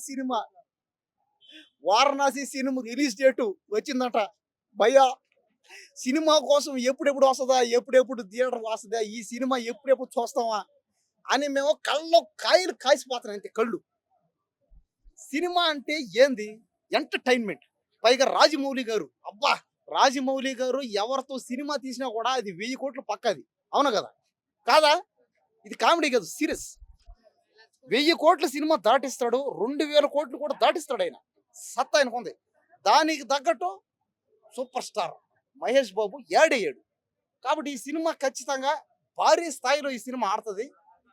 Cinema Varanasi cinema release date వచ్చిందట. భయ్యా cinema కోసం ఎప్పుడెప్పుడు వస్తదా? ఎప్పుడెప్పుడు థియేటర్‌కి వస్తదా? ఈ సినిమా ఎప్పుడెప్పుడు చూస్తామా? అని మేము కళ్ళలో కాయలు కాసిపోతున్నాయి అంతే కళ్ళు. సినిమా అంటే ఏంది? ఎంటర్‌టైన్‌మెంట్. పైగా రాజమౌళి గారు. అబ్బా! రాజమౌళి గారు ఎవరితో సినిమా తీసినా కూడా అది 1000,00,00,000 పక్కాది. అవునా కదా? కాదా? ఇది కామెడీ కాదు సీరియస్. 1000,00,00,000 సినిమా దాటిస్తాడు. 2,000,00,00,000 కూడా దాటిస్తాడాయన. సత్తా ఆయనకుంది. దానికి తగ్గట్టు సూపర్ స్టార్ మహేష్ బాబు యాడయ్యాడు. కాబట్టి ఈ సినిమా ఖచ్చితంగా భారీ స్థాయిలో ఈ సినిమా ఆడతది.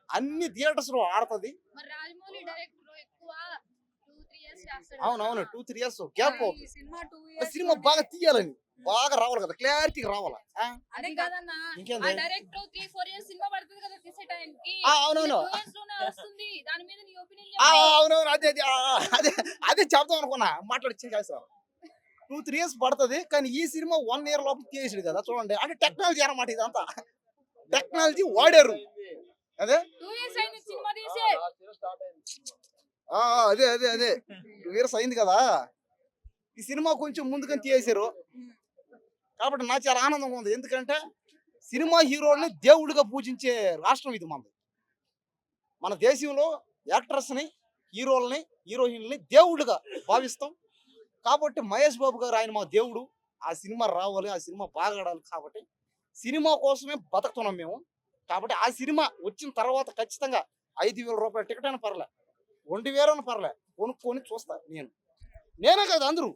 అన్ని థియేటర్స్‌లో ఆడతది. మరి రాజమౌళి డైరెక్టర్ ఎక్కువ 2, 3 ఇయర్స్ చేస్తాడు కదా! అవునవును. 2, 3 ఇయర్స్ గ్యాప్ ఈ అవుతుంది. సినిమా 2 ఆ ఇయర్స్ సినిమా బాగా తీయాలని. బాగా రావాలి కదా! క్లారిటీగా రావాలా. అదే కాదన్న ఆ ఇంకేంది? డైరెక్టర్ 3, 4 ఇయర్స్ సినిమా పడుతుంది కదా తీసే టైంకి. అవునవును. 2 ఇయర్స్ లోనే వస్తుంది. దాని మీద నీ ఒపీనియన్ ఆ! చెప్పు. అవునవును. అదే అదే. అదే అదే చెప్దాం అనుకున్నా. మాట్లాడిచ్చేసేసారు. 2, 3 ఇయర్స్ పడతది. కానీ ఈ సినిమా 1 ఇయర్ లోపల తీసేసాడు కదా! చూడండి. అంటే టెక్నాలజీ అన్నమాట ఇదంతా. టెక్నాలజీ వాడారు. అదే 2 ఇయర్స్ అయింది సినిమా తీసి. అదే. 2 ఇయర్స్ అయింది కదా! ఈ సినిమా కొంచెం ముందుగానే తీసేశారు. కాబట్టి నాకు చాలా ఆనందంగా ఉంది. ఎందుకంటే సినిమా హీరోల్ని దేవుళ్ళుగా పూజించే రాష్ట్రం ఇది మనది. మన దేశంలో యాక్టర్స్‌ని, హీరోలని, హీరోయిన్‌లని దేవుళ్ళుగా భావిస్తాం. కాబట్టి మహేష్ బాబు గారు ఆయన మా దేవుడు. ఆ సినిమా రావాలి. ఆ సినిమా బాగా ఆడాలి కాబట్టి సినిమా కోసమే బతుకుతున్నాం మేము. కాబట్టి ఆ సినిమా వచ్చిన తర్వాత ఖచ్చితంగా రూ. 5,000 టికెట్ అయినా పర్లే. 2,000 అయినా పర్లే. కొనుక్కొని చూస్తా నేను. నేనే కాదు అందరూ.